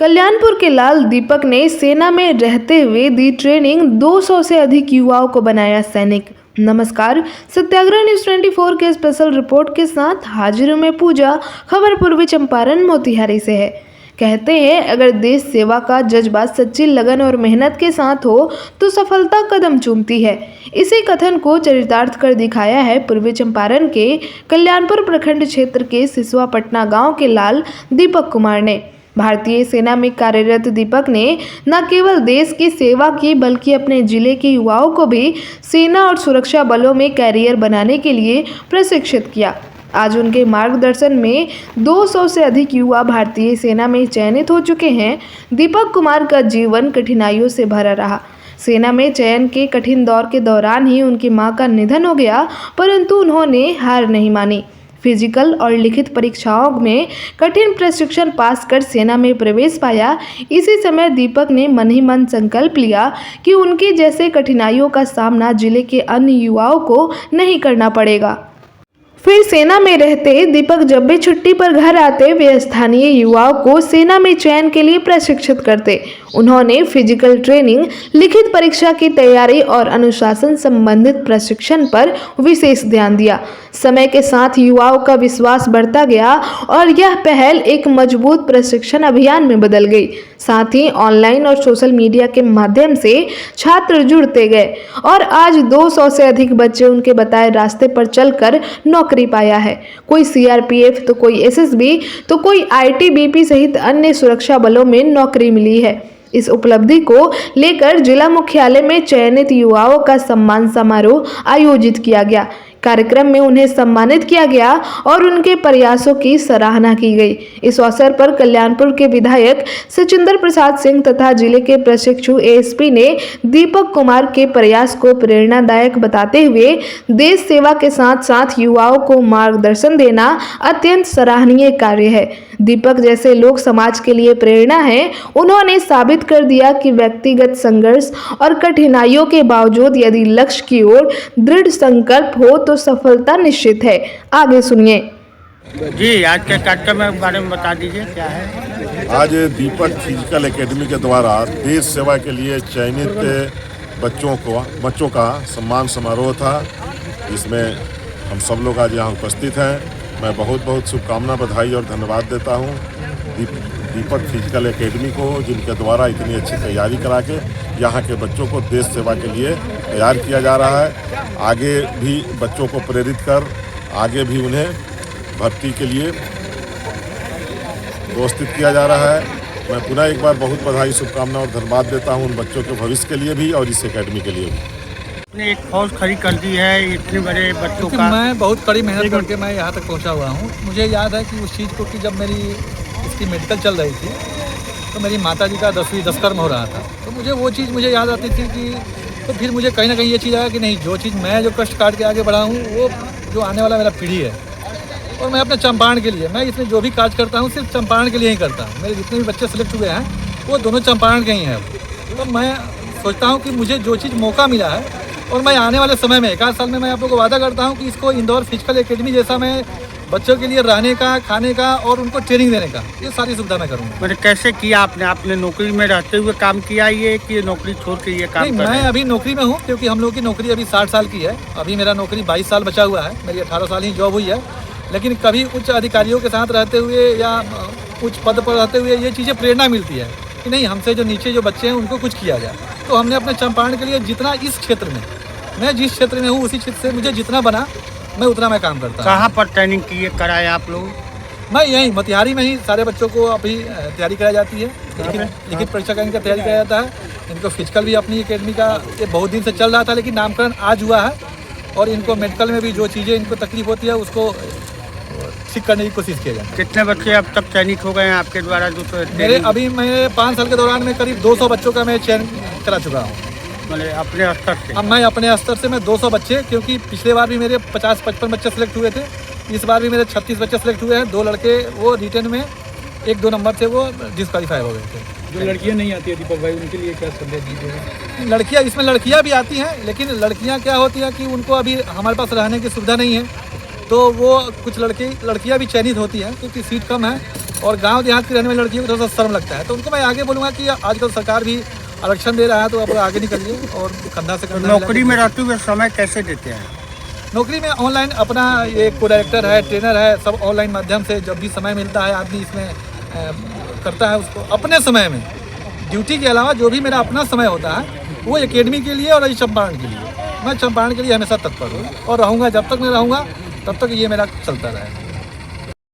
कल्याणपुर के लाल दीपक ने सेना में रहते हुए दी ट्रेनिंग। 200 से अधिक युवाओं को बनाया सैनिक। नमस्कार, सत्याग्रह न्यूज़ 24 के स्पेशल रिपोर्ट के साथ हाजिर में पूजा। खबर पूर्वी चंपारण मोतिहारी से है। कहते हैं, अगर देश सेवा का जज्बा सच्ची लगन और मेहनत के साथ हो तो सफलता कदम चूमती है। इसी कथन को चरितार्थ कर दिखाया है पूर्वी चंपारण के कल्याणपुर प्रखंड क्षेत्र के सिसवा पटना गांव के लाल दीपक कुमार ने। भारतीय सेना में कार्यरत दीपक ने न केवल देश की सेवा की बल्कि अपने जिले के युवाओं को भी सेना और सुरक्षा बलों में कैरियर बनाने के लिए प्रशिक्षित किया। आज उनके मार्गदर्शन में 200 से अधिक युवा भारतीय सेना में चयनित हो चुके हैं। दीपक कुमार का जीवन कठिनाइयों से भरा रहा। सेना में चयन के कठिन दौर के दौरान ही उनकी मां का निधन हो गया, परंतु उन्होंने हार नहीं मानी। फिजिकल और लिखित परीक्षाओं में कठिन प्रशिक्षण पास कर सेना में प्रवेश पाया। इसी समय दीपक ने मन ही मन संकल्प लिया कि उनके जैसे कठिनाइयों का सामना जिले के अन्य युवाओं को नहीं करना पड़ेगा। फिर सेना में रहते दीपक जब भी छुट्टी पर घर आते, वे स्थानीय युवाओं को सेना में चयन के लिए प्रशिक्षित करते। उन्होंने फिजिकल ट्रेनिंग, लिखित परीक्षा की तैयारी और अनुशासन संबंधित प्रशिक्षण पर विशेष ध्यान दिया। समय के साथ युवाओं का विश्वास बढ़ता गया और यह पहल एक मजबूत प्रशिक्षण अभियान में बदल गई। साथ ही ऑनलाइन और सोशल मीडिया के माध्यम से छात्र जुड़ते गए और आज 200 से अधिक बच्चे उनके बताए रास्ते पर चलकर नौकरी पाया है। कोई सीआरपीएफ तो कोई एसएसबी तो कोई आईटीबीपी सहित अन्य सुरक्षा बलों में नौकरी मिली है। इस उपलब्धि को लेकर जिला मुख्यालय में चयनित युवाओं का सम्मान समारोह आयोजित किया गया। कार्यक्रम में उन्हें सम्मानित किया गया और उनके प्रयासों की सराहना की गई। इस अवसर पर कल्याणपुर के विधायक सचिंदर प्रसाद सिंह तथा जिले के प्रशिक्षु एएसपी ने दीपक कुमार के प्रयास को प्रेरणादायक बताते हुए देश सेवा के साथ साथ युवाओं को मार्गदर्शन देना अत्यंत सराहनीय कार्य है। दीपक जैसे लोग समाज के लिए प्रेरणा हैं। उन्होंने साबित कर दिया कि व्यक्तिगत संघर्ष और कठिनाइयों के बावजूद यदि लक्ष्य की ओर दृढ़ संकल्प हो तो सफलता निश्चित है। आगे सुनिए। जी, आज के कार्यक्रम के बारे में बता दीजिए, क्या है? आज दीपक फिजिकल एकेडमी के द्वारा देश सेवा के लिए चयनित बच्चों का सम्मान समारोह था, जिसमें हम सब लोग आज यहाँ उपस्थित हैं। मैं बहुत बहुत शुभकामना, बधाई और धन्यवाद देता हूँ दीपक फिजिकल एकेडमी को, जिनके द्वारा इतनी अच्छी तैयारी करा के यहाँ के बच्चों को देश सेवा के लिए तैयार किया जा रहा है। आगे भी बच्चों को प्रेरित कर आगे भी उन्हें भर्ती के लिए व्यवस्थित किया जा रहा है। मैं पुनः एक बार बहुत बधाई, शुभकामना और धन्यवाद देता हूँ उन बच्चों के भविष्य के लिए भी और इस एकेडमी के लिए भी। आपने एक फौज खड़ी कर दी है इतने बड़े बच्चों का। मैं बहुत कड़ी मेहनत करके मैं यहाँ तक पहुँचा हुआ हूँ। मुझे याद है कि उस चीज़ को कि जब मेरी इसकी मेडिकल चल रही थी तो मेरी माता जी का 10वीं दशकर्म हो रहा था, तो मुझे वो चीज़ मुझे याद आती थी कि तो फिर मुझे कहीं ना कहीं ये चीज़ आया कि नहीं, जो चीज़ मैं जो कष्ट काट के आगे बढ़ा हूँ वो जो आने वाला मेरा पीढ़ी है और मैं अपने चंपारण के लिए, मैं इसमें जो भी काज करता हूँ सिर्फ चंपारण के लिए ही करता हूँ। मेरे जितने भी बच्चे सेलेक्ट हुए हैं वो दोनों चंपारण के ही हैं। तो मैं सोचता हूँ कि मुझे जो चीज़ मौका मिला है और मैं आने वाले समय में 1 साल में मैं आप लोगों को वादा करता हूँ कि इसको इंदौर फिजिकल एकेडमी जैसा मैं बच्चों के लिए रहने का, खाने का और उनको ट्रेनिंग देने का, ये सारी सुविधा मैं करूँगा। मैंने कैसे किया आपने नौकरी में रहते हुए काम किया ये कि नौकरी छोड़ के ये काम? नहीं, मैं अभी नौकरी में हूँ क्योंकि हम लोग की नौकरी अभी 60 साल की है। अभी मेरा नौकरी 22 साल बचा हुआ है, मेरी 18 साल ही जॉब हुई है। लेकिन कभी उच्च अधिकारियों के साथ रहते हुए या उच्च पद पर रहते हुए ये चीज़ें प्रेरणा मिलती है कि नहीं, हमसे जो नीचे जो बच्चे हैं उनको कुछ किया जाए। तो हमने अपने चंपारण के लिए जितना इस क्षेत्र में, मैं जिस क्षेत्र में हूँ उसी क्षेत्र से मुझे जितना बना मैं उतना मैं काम करता हूँ। कहाँ पर ट्रेनिंग किए कराए आप लोग? मैं यहीं मोतिहारी में ही सारे बच्चों को अभी तैयारी कराई जाती है। लिखित परीक्षा का इनका तैयारी कराया जाता है। इनको फिजिकल भी अपनी एकेडमी का ये बहुत दिन से चल रहा था, लेकिन नामकरण आज हुआ है और इनको मेडिकल में भी जो चीज़ें इनको तकलीफ होती है उसको ठीक करने की कोशिश किया जाए। कितने बच्चे अब तक चयनित हो गए हैं आपके द्वारा? जो मेरे अभी मैं 5 साल के दौरान में करीब 200 बच्चों का मैं चयन करा चुका हूँ। मतलब अपने स्तर से? अब मैं अपने स्तर से मैं 200 बच्चे, क्योंकि पिछले बार भी मेरे 50-55 बच्चे सेलेक्ट हुए थे, इस बार भी मेरे 36 बच्चे सेलेक्ट हुए हैं। 2 लड़के वो रिटर्न में 1-2 नंबर से वो डिस्क्वालीफाई हो गए थे। जो लड़कियां नहीं आती है दीपक भाई, उनके लिए क्या संदेश दीजिएगा? लड़कियां, इसमें लड़कियां भी आती हैं, लेकिन लड़कियां क्या होती हैं कि उनको अभी हमारे पास रहने की सुविधा नहीं है, तो वो कुछ लड़कियां भी चयनित होती हैं क्योंकि सीट कम है। और गांव देहात की रहने वाली लड़कियों को थोड़ा सा शर्म लगता है। तो उनको मैं आगे बोलूँगा कि आजकल सरकार भी आरक्षण दे रहा है, तो अब आगे निकलिए और कंधा से कंधा नौकरी में रहते हुए समय कैसे देते हैं? नौकरी में ऑनलाइन अपना ये को डायरेक्टर है, ट्रेनर है, सब ऑनलाइन माध्यम से जब भी समय मिलता है आदमी इसमें करता है उसको अपने समय में। ड्यूटी के अलावा जो भी मेरा अपना समय होता है वो एकेडमी के लिए और इस चंपारण के लिए, मैं चंपारण के लिए हमेशा तत्पर हूँ और रहूँगा। जब तक मैं रहूँगा तब तक ये मेरा चलता रहेगा।